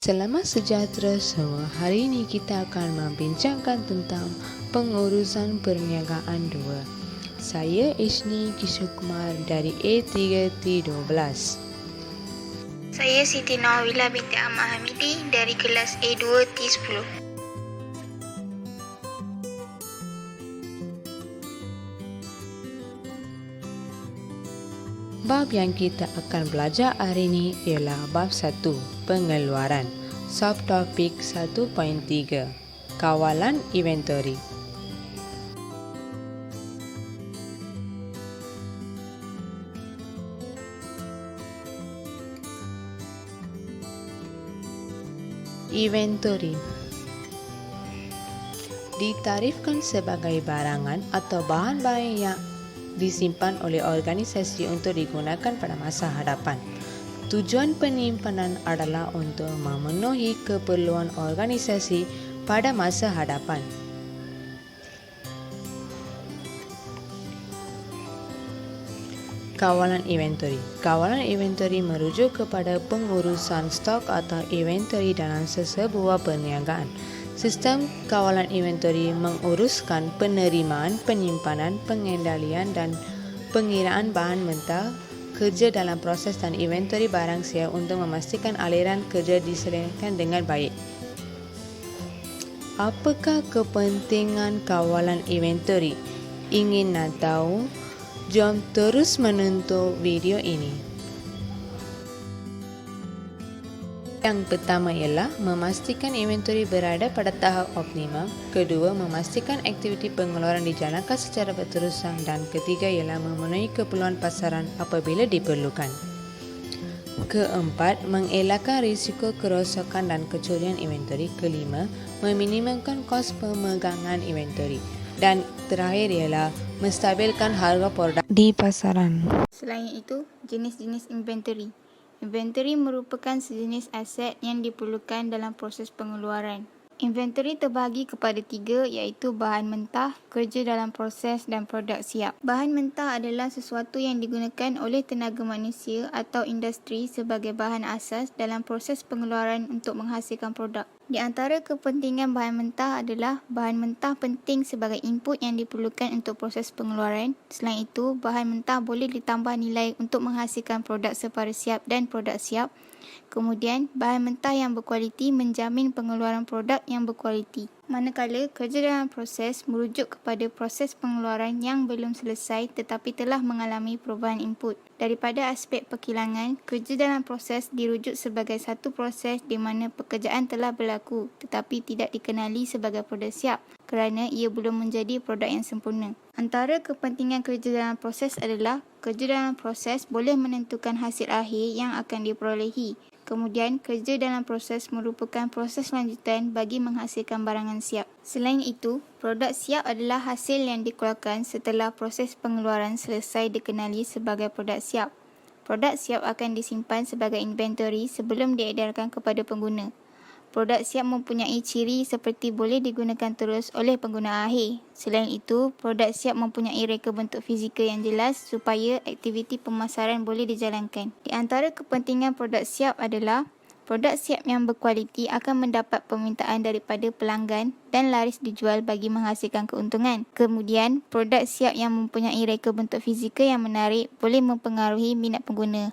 Selamat sejahtera semua. Hari ini kita akan membincangkan tentang pengurusan perniagaan 2. Saya Ishni Kishore dari A3T12. Saya Siti Nawila binti Ahmad Hamidi dari kelas A2T10. Bab yang kita akan belajar hari ini ialah bab 1, pengeluaran. Subtopik 1.3, kawalan inventory. Inventory ditarifkan sebagai barangan atau bahan-bahan yang disimpan oleh organisasi untuk digunakan pada masa hadapan. Tujuan penyimpanan adalah untuk memenuhi keperluan organisasi pada masa hadapan. Kawalan inventory. Kawalan inventory merujuk kepada pengurusan stok atau inventory dalam sesebuah perniagaan. Sistem kawalan inventory menguruskan penerimaan, penyimpanan, pengendalian dan pengiraan bahan mentah, kerja dalam proses dan inventory barang siap untuk memastikan aliran kerja diselesaikan dengan baik. Apakah kepentingan kawalan inventory? Ingin nak tahu? Jom terus menonton video ini. Yang pertama ialah memastikan inventory berada pada tahap optimum. Kedua, memastikan aktiviti pengeluaran dijalankan secara berterusan. Dan ketiga ialah memenuhi keperluan pasaran apabila diperlukan. Keempat, mengelakkan risiko kerosakan dan kecurian inventory. Kelima, meminimumkan kos pemegangan inventory. Dan terakhir ialah menstabilkan harga produk di pasaran. Selain itu, jenis-jenis inventory. Inventory merupakan sejenis aset yang diperlukan dalam proses pengeluaran. Inventory terbahagi kepada 3 iaitu bahan mentah, kerja dalam proses dan produk siap. Bahan mentah adalah sesuatu yang digunakan oleh tenaga manusia atau industri sebagai bahan asas dalam proses pengeluaran untuk menghasilkan produk. Di antara kepentingan bahan mentah adalah bahan mentah penting sebagai input yang diperlukan untuk proses pengeluaran. Selain itu, bahan mentah boleh ditambah nilai untuk menghasilkan produk separa siap dan produk siap. Kemudian, bahan mentah yang berkualiti menjamin pengeluaran produk yang berkualiti. Manakala kerja dalam proses merujuk kepada proses pengeluaran yang belum selesai tetapi telah mengalami perubahan input. Daripada aspek perkilangan, kerja dalam proses dirujuk sebagai satu proses di mana pekerjaan telah berlaku tetapi tidak dikenali sebagai produk siap kerana ia belum menjadi produk yang sempurna. Antara kepentingan kerja dalam proses adalah kerja dalam proses boleh menentukan hasil akhir yang akan diperolehi. Kemudian, kerja dalam proses merupakan proses lanjutan bagi menghasilkan barangan siap. Selain itu, produk siap adalah hasil yang dikeluarkan setelah proses pengeluaran selesai dikenali sebagai produk siap. Produk siap akan disimpan sebagai inventory sebelum diedarkan kepada pengguna. Produk siap mempunyai ciri seperti boleh digunakan terus oleh pengguna akhir. Selain itu, produk siap mempunyai reka bentuk fizikal yang jelas supaya aktiviti pemasaran boleh dijalankan. Di antara kepentingan produk siap adalah produk siap yang berkualiti akan mendapat permintaan daripada pelanggan dan laris dijual bagi menghasilkan keuntungan. Kemudian, produk siap yang mempunyai reka bentuk fizikal yang menarik boleh mempengaruhi minat pengguna.